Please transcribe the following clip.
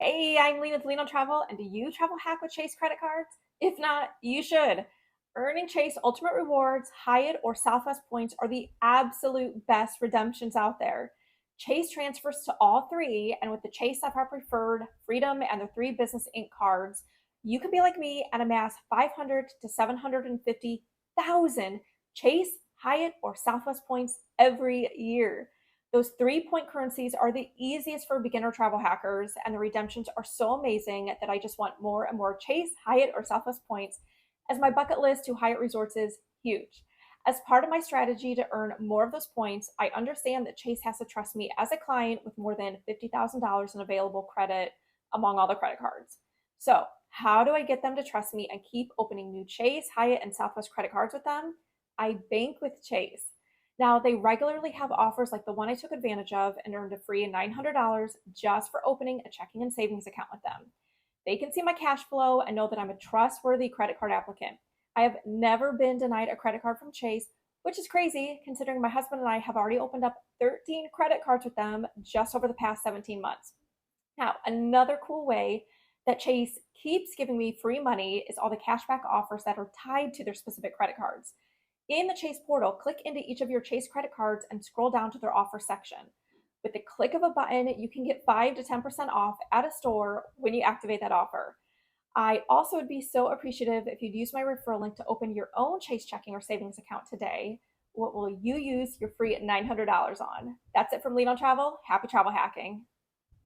Hey, I'm Leen with Leen on Travel, and do you travel hack with Chase credit cards? If not, you should. Earning Chase Ultimate Rewards, Hyatt, or Southwest points are the absolute best redemptions out there. Chase transfers to all three, and with the Chase Sapphire Preferred, Freedom, and the three Business Ink cards, you can be like me and amass 500 to 750,000 Chase, Hyatt, or Southwest points every year. Those 3 point currencies are the easiest for beginner travel hackers, and the redemptions are so amazing that I just want more and more Chase, Hyatt, or Southwest points, as my bucket list to Hyatt resorts is huge. As part of my strategy to earn more of those points, I understand that Chase has to trust me as a client with more than $50,000 in available credit among all the credit cards. So, how do I get them to trust me and keep opening new Chase, Hyatt, and Southwest credit cards with them? I bank with Chase. Now, they regularly have offers like the one I took advantage of and earned a free $900 just for opening a checking and savings account with them. They can see my cash flow and know that I'm a trustworthy credit card applicant. I have never been denied a credit card from Chase, which is crazy considering my husband and I have already opened up 13 credit cards with them just over the past 17 months. Now, another cool way that Chase keeps giving me free money is all the cashback offers that are tied to their specific credit cards. In the Chase portal, click into each of your Chase credit cards and scroll down to their offer section. With the click of a button, you can get 5 to 10% off at a store when you activate that offer. I also would be so appreciative if you'd use my referral link to open your own Chase checking or savings account today. What will you use your free $900 on? That's it from Lean on Travel. Happy travel hacking.